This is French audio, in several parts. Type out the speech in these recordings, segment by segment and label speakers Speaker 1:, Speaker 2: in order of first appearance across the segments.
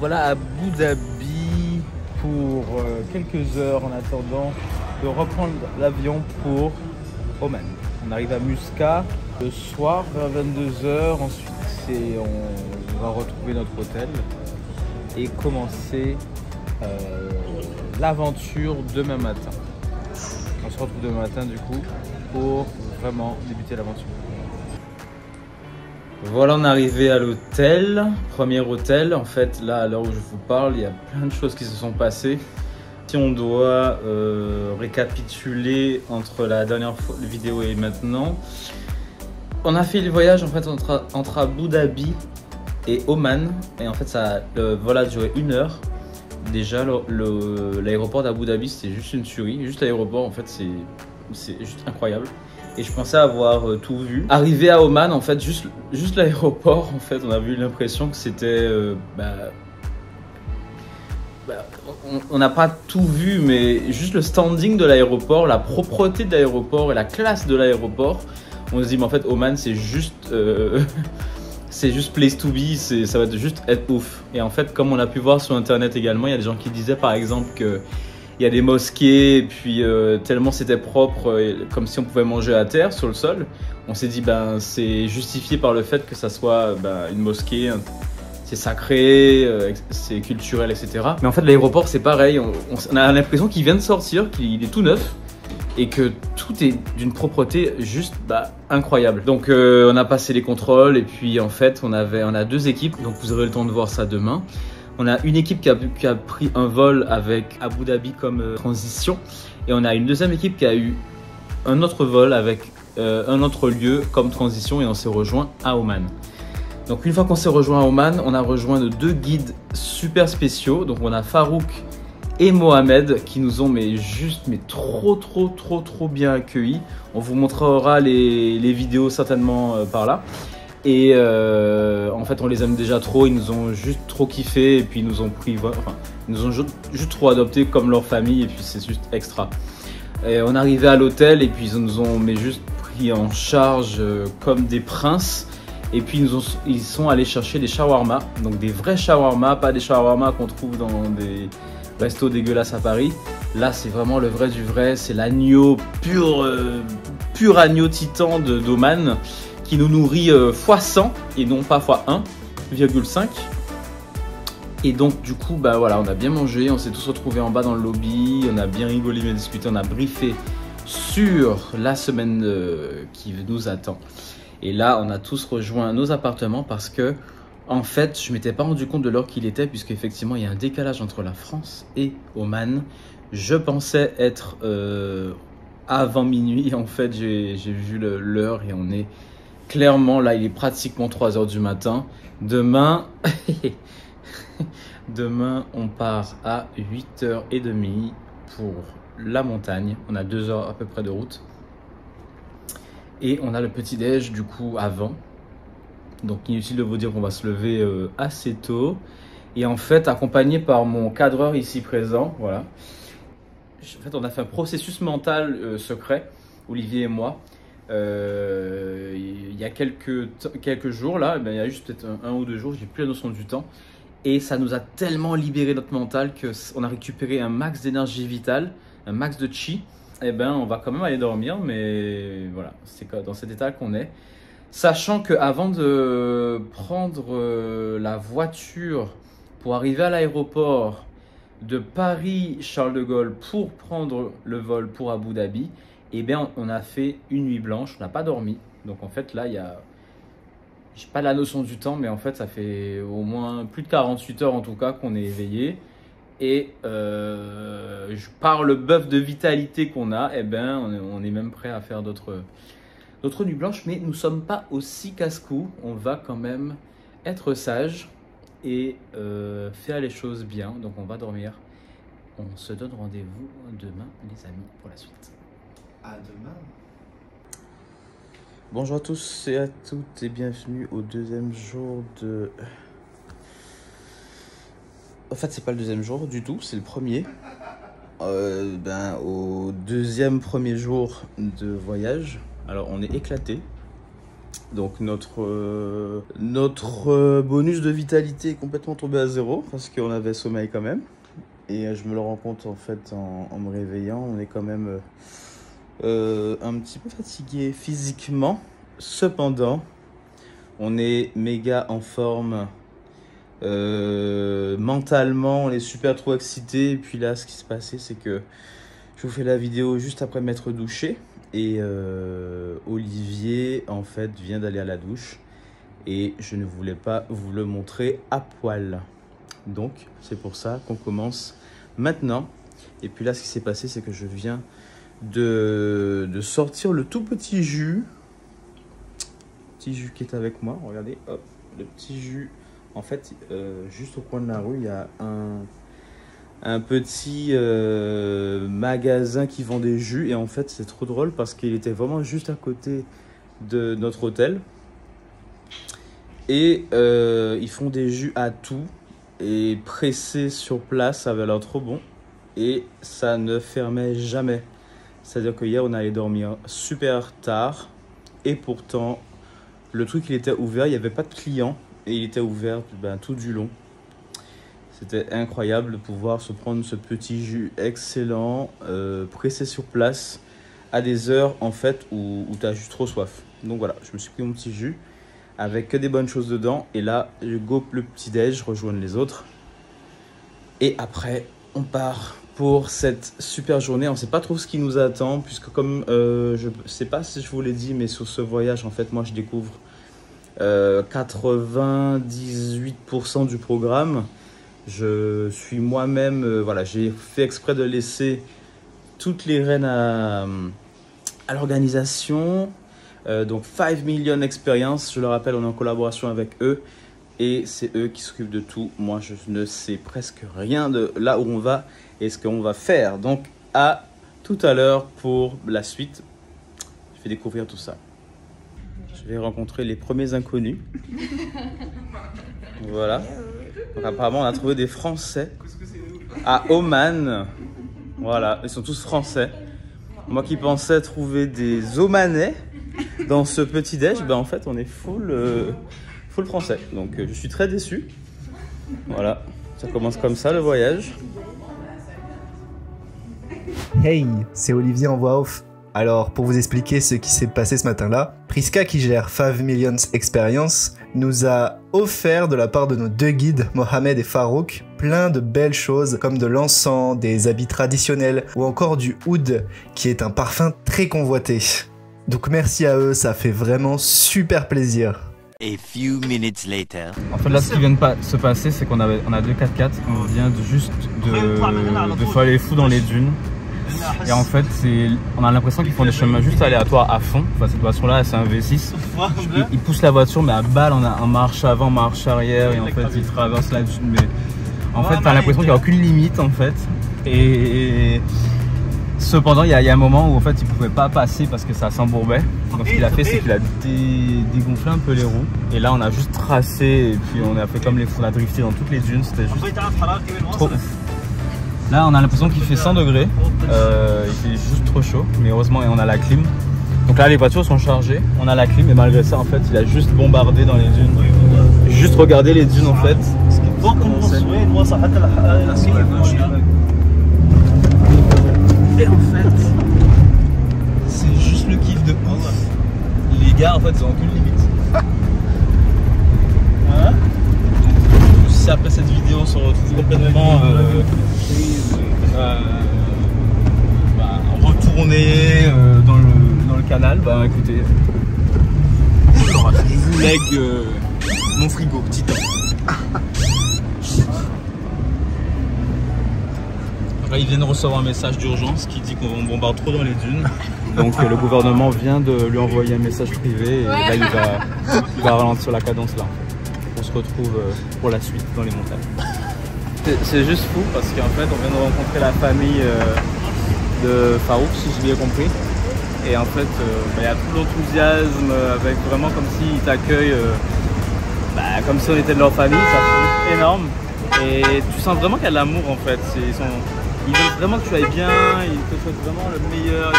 Speaker 1: voilà à Abu Dhabi pour quelques heures en attendant de reprendre l'avion pour Oman. On arrive à Muscat le soir vers 22 h. Ensuite, on va retrouver notre hôtel et commencer l'aventure demain matin. On se retrouve demain matin du coup pour vraiment débuter l'aventure. Voilà, on est arrivé à l'hôtel, premier hôtel. En fait, là, à l'heure où je vous parle, il y a plein de choses qui se sont passées. Si on doit récapituler entre la dernière vidéo et maintenant, on a fait le voyage en fait entre Abu Dhabi et Oman. Et en fait, le vol a duré 1 heure. Déjà, l'aéroport d'Abu Dhabi, c'était juste une tuerie. Juste l'aéroport, en fait, c'est juste incroyable. Et je pensais avoir tout vu. Arrivé à Oman, en fait, juste l'aéroport, en fait, on a eu l'impression que c'était... on n'a pas tout vu, mais juste le standing de l'aéroport, la propreté de l'aéroport et la classe de l'aéroport, on se dit, mais en fait, Oman, c'est juste... c'est juste place to be, ça va juste être ouf. Et en fait, comme on a pu voir sur internet également, il y a des gens qui disaient par exemple que il y a des mosquées, et puis tellement c'était propre, comme si on pouvait manger à terre sur le sol. On s'est dit, c'est justifié par le fait que ça soit une mosquée, c'est sacré, c'est culturel, etc. Mais en fait, l'aéroport, c'est pareil. On a l'impression qu'il vient de sortir, qu'il est tout neuf. Et que tout est d'une propreté juste incroyable. Donc on a passé les contrôles et puis en fait on a 2 équipes, donc vous aurez le temps de voir ça demain. On a une équipe qui a pris un vol avec Abu Dhabi comme transition et on a une deuxième équipe qui a eu un autre vol avec un autre lieu comme transition et on s'est rejoint à Oman. Donc une fois qu'on s'est rejoint à Oman, on a rejoint de 2 guides super spéciaux. Donc on a Farouk et Mohamed qui nous ont trop bien accueillis. On vous montrera les vidéos certainement par là. Et en fait on les aime déjà trop, ils nous ont juste trop kiffé et puis ils nous ont juste trop adoptés comme leur famille et puis c'est juste extra. Et on est arrivé à l'hôtel et puis ils nous ont juste pris en charge comme des princes. Et puis ils sont allés chercher des shawarma, donc des vrais shawarma, pas des shawarma qu'on trouve dans des resto dégueulasse à Paris. Là c'est vraiment le vrai du vrai, c'est l'agneau pur agneau titan d'Oman qui nous nourrit x100 et non pas x1,5. Et donc du coup voilà, on a bien mangé, on s'est tous retrouvés en bas dans le lobby, on a bien rigolé, bien discuté, on a briefé sur la semaine qui nous attend. Et là on a tous rejoint nos appartements parce que en fait, je ne m'étais pas rendu compte de l'heure qu'il était, puisqu'effectivement, il y a un décalage entre la France et Oman. Je pensais être avant minuit. En fait, j'ai vu l'heure et on est clairement, là, il est pratiquement 3 h du matin. Demain, on part à 8h30 pour la montagne. On a 2 heures à peu près de route. Et on a le petit-déj, du coup, avant. Donc inutile de vous dire qu'on va se lever assez tôt. Et en fait, accompagné par mon cadreur ici présent, voilà. En fait, on a fait un processus mental secret, Olivier et moi. Il y a quelques jours, là, il y a juste peut-être un ou 2 jours, j'ai plus la notion du temps. Et ça nous a tellement libéré notre mental qu'on a récupéré un max d'énergie vitale, un max de chi. Et on va quand même aller dormir, mais voilà, c'est dans cet état qu'on est. Sachant qu'avant de prendre la voiture pour arriver à l'aéroport de Paris-Charles de Gaulle pour prendre le vol pour Abu Dhabi, on a fait une nuit blanche, on n'a pas dormi. Donc en fait là, j'ai pas la notion du temps, mais en fait ça fait au moins plus de 48 heures en tout cas qu'on est éveillé. Et par le bœuf de vitalité qu'on a, on est même prêt à faire d'autres nuits blanches, mais nous ne sommes pas aussi casse-cou. On va quand même être sage et faire les choses bien. Donc on va dormir. On se donne rendez-vous demain, les amis, pour la suite.
Speaker 2: À demain.
Speaker 1: Bonjour à tous et à toutes et bienvenue au 2e jour de... En fait, c'est pas le 2e jour du tout, c'est le premier. Au 2e premier jour de voyage. Alors, on est éclaté. Donc notre bonus de vitalité est complètement tombé à 0 parce qu'on avait sommeil quand même. Et je me le rends compte en fait en me réveillant, on est quand même un petit peu fatigué physiquement. Cependant, on est méga en forme. Mentalement, on est super trop excité. Et puis là, ce qui s'est passé, c'est que je vous fais la vidéo juste après m'être douché. Et Olivier, en fait, vient d'aller à la douche. Et je ne voulais pas vous le montrer à poil. Donc, c'est pour ça qu'on commence maintenant. Et puis là, ce qui s'est passé, c'est que je viens de sortir le tout petit jus. Petit jus qui est avec moi. Regardez, hop, le petit jus. En fait, juste au coin de la rue, il y a un petit magasin qui vend des jus. Et en fait, c'est trop drôle parce qu'il était vraiment juste à côté de notre hôtel. Et ils font des jus à tout. Et pressés sur place, ça avait l'air trop bon. Et ça ne fermait jamais. C'est-à-dire que hier, on allait dormir super tard. Et pourtant, le truc, il était ouvert. Il n'y avait pas de clients. Et il était ouvert tout du long. C'était incroyable de pouvoir se prendre ce petit jus excellent, pressé sur place, à des heures en fait où tu as juste trop soif. Donc voilà, je me suis pris mon petit jus avec que des bonnes choses dedans. Et là, je gobe le petit-déj, je rejoins les autres. Et après, on part pour cette super journée. On ne sait pas trop ce qui nous attend, puisque comme je ne sais pas si je vous l'ai dit, mais sur ce voyage, en fait, moi, je découvre 98% du programme. Je suis moi-même, voilà, j'ai fait exprès de laisser toutes les rênes à l'organisation. Donc 5 Million Experience, je le rappelle, on est en collaboration avec eux. Et c'est eux qui s'occupent de tout. Moi, je ne sais presque rien de là où on va et ce qu'on va faire. Donc, à tout à l'heure pour la suite. Je vais découvrir tout ça. Je vais rencontrer les premiers inconnus. Voilà. Donc, apparemment, on a trouvé des Français à Oman. Voilà, ils sont tous Français. Moi qui pensais trouver des Omanais dans ce petit déj, ben en fait, on est full français. Donc, je suis très déçu. Voilà, ça commence comme ça le voyage.
Speaker 2: Hey, c'est Olivier en voix off. Alors, pour vous expliquer ce qui s'est passé ce matin-là, Priska, qui gère 5 Million Experience, nous a offert de la part de nos deux guides, Mohamed et Farouk, plein de belles choses comme de l'encens, des habits traditionnels ou encore du oud, qui est un parfum très convoité. Donc merci à eux, ça fait vraiment super plaisir.
Speaker 3: A few minutes later.
Speaker 1: En fait, là, ce qui vient de se passer, c'est qu'on a deux 4x4. On vient juste de faire les fous dans les dunes. Et en fait, on a l'impression qu'ils font des chemins juste aléatoires à fond. Enfin, cette voiture-là, c'est un V6. Ils poussent la voiture, mais à balle, on a en marche avant, marche arrière. Et en fait, ils traversent la dune. Mais en fait, t'as l'impression qu'il n'y a aucune limite, en fait. Et cependant, il y a un moment où en fait, il ne pouvait pas passer parce que ça s'embourbait. Donc, ce qu'il a fait, c'est qu'il a dégonflé un peu les roues. Et là, on a juste tracé et puis on a fait comme les fous, on a drifté dans toutes les dunes. C'était juste trop ouf. Là, on a l'impression qu'il fait 100 degrés. Il fait juste trop chaud. Mais heureusement, on a la clim. Donc là, les voitures sont chargées. On a la clim. Et malgré ça, en fait, il a juste bombardé dans les dunes. Juste regarder les dunes, en fait. Et en fait, c'est juste le kiff de ouf. Les gars, en fait, ils ont aucune limite. Hein? Si après cette vidéo, on se retrouve complètement retourné dans le canal, bah écoutez, je vous lègue mon frigo, titan. Là, ils viennent de recevoir un message d'urgence qui dit qu'on bombarde trop dans les dunes. Donc le gouvernement vient de lui envoyer un message privé et là il va ralentir la cadence là. On se retrouve pour la suite dans les montagnes. C'est juste fou parce qu'en fait on vient de rencontrer la famille de Farouk, si j'ai bien compris. Et en fait il y a tout l'enthousiasme avec vraiment comme s'ils t'accueillent comme si on était de leur famille, ça c'est énorme. Et tu sens vraiment qu'il y a de l'amour en fait. Ils veulent vraiment que tu ailles bien, ils te souhaitent vraiment le meilleur,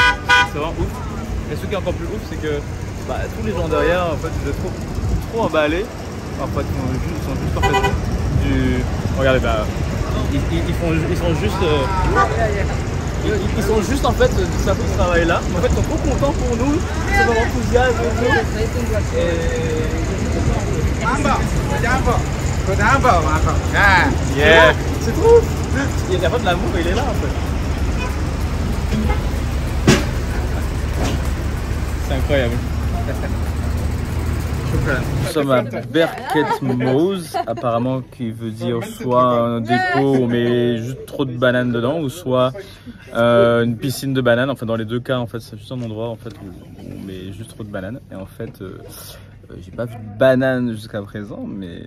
Speaker 1: c'est vraiment ouf. Et ce qui est encore plus ouf, c'est que bah, tous les gens derrière en fait ils étaient trop emballés. En fait ils sont juste en fait du. Regardez bah ils sont juste en fait de faire tout ce travail là. En fait ils sont trop contents pour nous, c'est leur enthousiasme et tout. Yeah. C'est trop. Il y a pas de l'amour, il est là en fait. C'est incroyable. Nous sommes à Berket Mose, apparemment qui veut dire soit un déco où on met juste trop de bananes dedans, ou soit une piscine de bananes. Enfin dans les deux cas en fait c'est juste un endroit en fait où on met juste trop de bananes. Et en fait j'ai pas vu de bananes jusqu'à présent, mais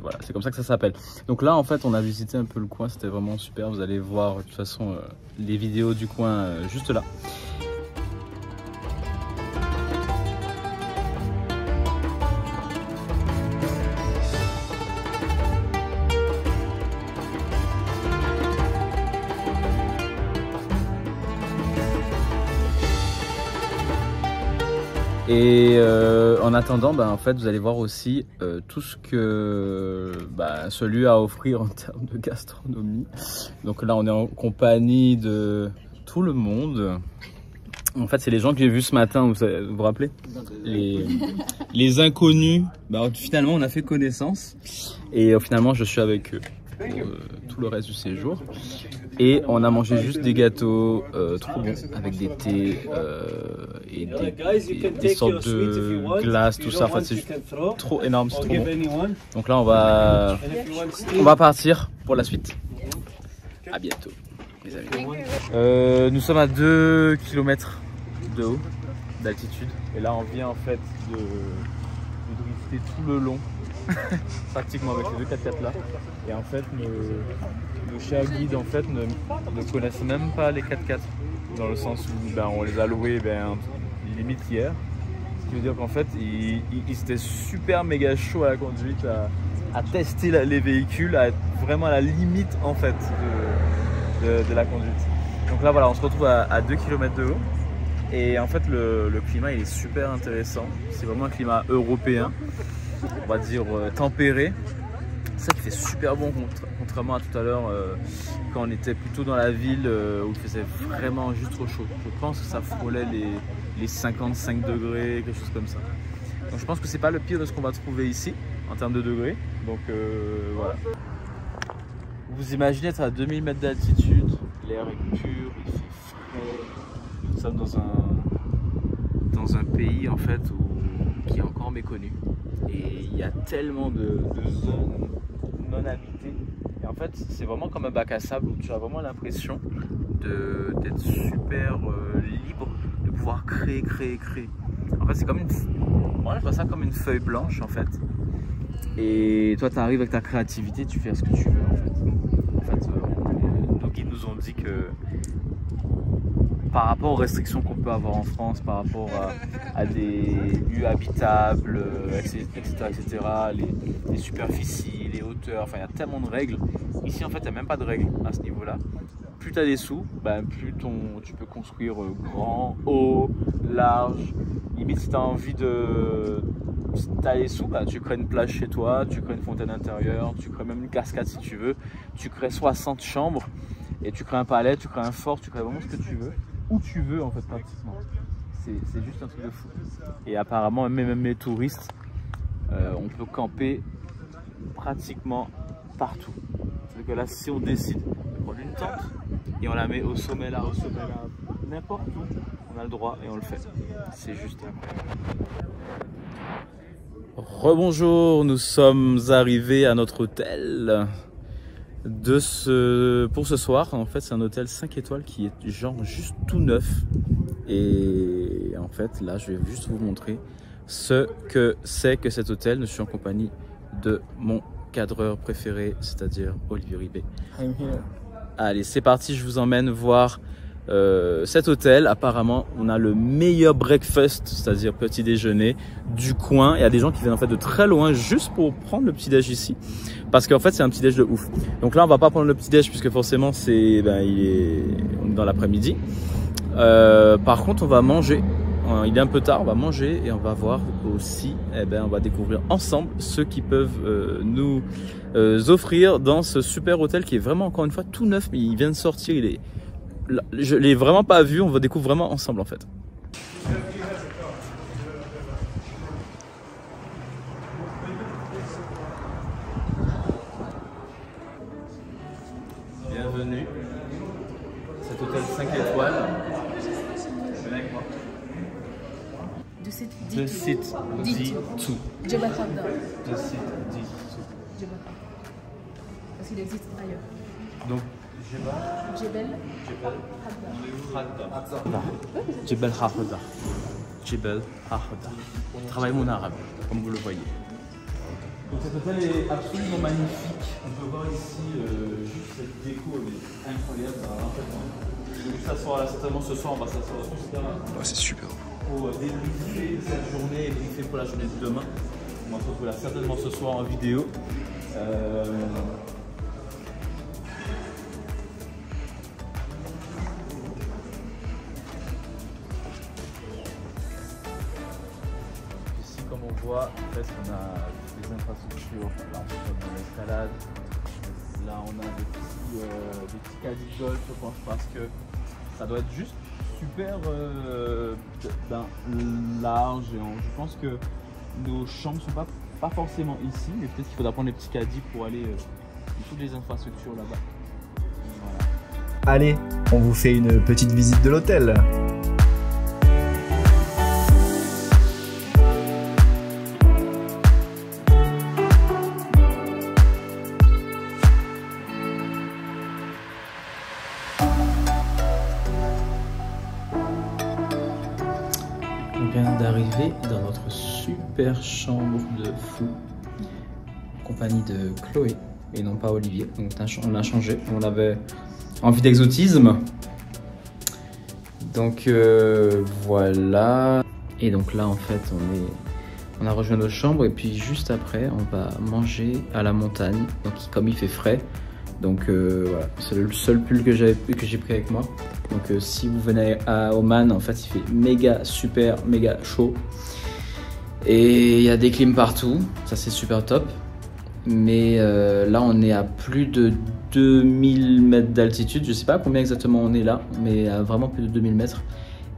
Speaker 1: voilà, c'est comme ça que ça s'appelle. Donc là en fait on a visité un peu le coin, c'était vraiment super. Vous allez voir de toute façon les vidéos du coin juste là. Et en attendant, en fait, vous allez voir aussi tout ce que ce lieu a à offrir en termes de gastronomie. Donc là, on est en compagnie de tout le monde. En fait, c'est les gens que j'ai vus ce matin, vous vous rappelez, les inconnus. Finalement, on a fait connaissance et finalement, je suis avec eux pour tout le reste du séjour. Et on a mangé juste des gâteaux trop bons avec des thés et des sortes de glaces, tout ça. Enfin, c'est juste trop énorme, c'est trop bon. Donc là, on va partir pour la suite. À bientôt, les amis. Nous sommes à 2 km de haut d'altitude. Et là, on vient en fait de drifter tout le long. Pratiquement avec les deux 4x4 là. Et en fait nos chers guides en fait ne connaissent même pas les 4x4 dans le sens où on les a loués limite hier. Ce qui veut dire qu'en fait ils étaient super méga chauds à la conduite, à tester les véhicules, à être vraiment à la limite en fait de la conduite. Donc là voilà, on se retrouve à 2 km de haut. Et en fait le climat il est super intéressant. C'est vraiment un climat européen, on va dire tempéré. C'est ça qui fait super bon contrairement à tout à l'heure quand on était plutôt dans la ville où il faisait vraiment juste trop chaud. Je pense que ça frôlait les 55 degrés, quelque chose comme ça. Donc je pense que c'est pas le pire de ce qu'on va trouver ici en termes de degrés. Donc voilà. Vous imaginez être à 2000 mètres d'altitude, l'air est pur, il fait frais. Nous sommes dans un pays en fait qui est encore méconnu. Et il y a tellement de zones non habitées. Et en fait, c'est vraiment comme un bac à sable où tu as vraiment l'impression d'être super libre, de pouvoir créer. En fait, c'est comme moi, je vois ça comme une feuille blanche en fait. Et toi, tu arrives avec ta créativité, tu fais ce que tu veux en fait. Nos guides nous ont dit que par rapport aux restrictions qu'on peut avoir en France, par rapport à des lieux habitables, etc., les superficies, les hauteurs, enfin il y a tellement de règles. Ici en fait il n'y a même pas de règles à ce niveau-là. Plus tu as des sous, plus tu peux construire grand, haut, large. Limite si tu as envie de... Si tu as les sous, tu crées une plage chez toi, tu crées une fontaine intérieure, tu crées même une cascade si tu veux, tu crées 60 chambres et tu crées un palais, tu crées un fort, tu crées vraiment ce que tu veux. Où tu veux en fait pratiquement. C'est juste un truc de fou. Et apparemment même les touristes, on peut camper pratiquement partout. C'est-à-dire que là si on décide de prendre une tente et on la met au sommet là, n'importe où, on a le droit et on le fait. C'est juste incroyable. Rebonjour, nous sommes arrivés à notre hôtel. Pour ce soir, en fait c'est un hôtel 5 étoiles qui est genre juste tout neuf. Et en fait là je vais juste vous montrer ce que c'est que cet hôtel. Je suis en compagnie de mon cadreur préféré, c'est-à-dire Olivier Ribé. Allez c'est parti, je vous emmène voir cet hôtel. Apparemment on a le meilleur breakfast, c'est-à-dire petit déjeuner du coin. Il y a des gens qui viennent en fait de très loin juste pour prendre le petit déj ici, parce qu'en fait c'est un petit déj de ouf. Donc là on va pas prendre le petit déj puisque forcément on est dans l'après-midi. Par contre on va manger il est un peu tard, on va manger et on va voir aussi, on va découvrir ensemble ceux qui peuvent nous offrir dans ce super hôtel qui est vraiment encore une fois tout neuf, mais il vient de sortir, je l'ai vraiment pas vu, on va découvrir vraiment ensemble en fait. Bienvenue, cet hôtel 5 étoiles. Venez avec moi.
Speaker 4: De site
Speaker 1: The site D2.
Speaker 4: Jebel Khadda.
Speaker 1: The site D2.
Speaker 4: Jebel Khadda. Parce qu'il existe ailleurs.
Speaker 1: Donc,
Speaker 4: Jebel
Speaker 1: Khadda. Jebel Khadda. Jebel Khadda. Travaille mon arabe, comme vous le voyez. Donc cet hôtel est absolument magnifique. On peut voir ici juste cette déco, elle est incroyable. Alors, en fait, on va s'asseoir là, certainement ce soir, on va s'asseoir juste là.
Speaker 2: Ouais, c'est super.
Speaker 1: Pour débriefer cette journée et briefer pour la journée de demain. On va se retrouver là certainement ce soir en vidéo. Ici, comme on voit, en fait, on a des infrastructures. Là, on peut faire de l'escalade. Là, on a des petits caddies de golf, je pense, parce que ça doit être juste super large. Et je pense que nos chambres ne sont pas forcément ici, mais peut-être qu'il faudra prendre les petits caddies pour aller dans toutes les infrastructures là-bas. Voilà.
Speaker 2: Allez, on vous fait une petite visite de l'hôtel.
Speaker 1: On vient d'arriver dans notre super chambre de fou, en compagnie de Chloé et non pas Olivier. Donc on a changé, on avait envie d'exotisme. Donc voilà. Et donc là en fait on a rejoint nos chambres et puis juste après on va manger à la montagne. Donc comme il fait frais, donc voilà, c'est le seul pull que j'ai pris avec moi. Donc si vous venez à Oman, en fait il fait méga super méga chaud et il y a des clims partout, ça c'est super top. Mais là on est à plus de 2000 mètres d'altitude, je sais pas combien exactement on est là, mais à vraiment plus de 2000 mètres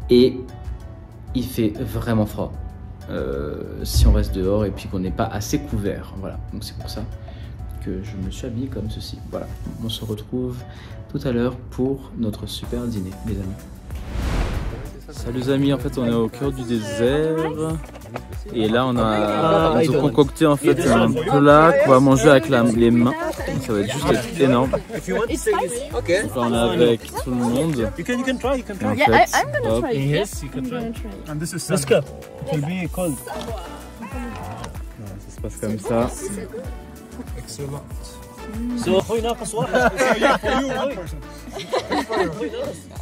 Speaker 1: et il fait vraiment froid si on reste dehors et puis qu'on n'est pas assez couvert. Voilà, donc c'est pour ça que je me suis habillé comme ceci. Voilà, on se retrouve tout à l'heure pour notre super dîner, les amis. Salut les amis, en fait on est au cœur du désert et là on a concocté en fait un plat qu'on va manger avec les mains. Ça va être juste énorme. Donc là on est avec tout le monde. En fait, hop. Ça se passe comme ça.
Speaker 5: Excellent. So, ناقص واحد.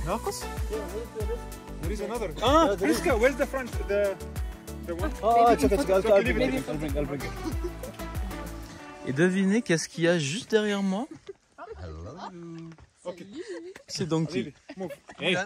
Speaker 5: ناقص? There is another. Ah, Priska, where's the front? The one? Oh, it's okay. I'll bring it.
Speaker 1: Et devinez qu'est-ce qu'il y a juste derrière moi?
Speaker 5: Okay.
Speaker 1: C'est Donkey.
Speaker 5: Move. Hey.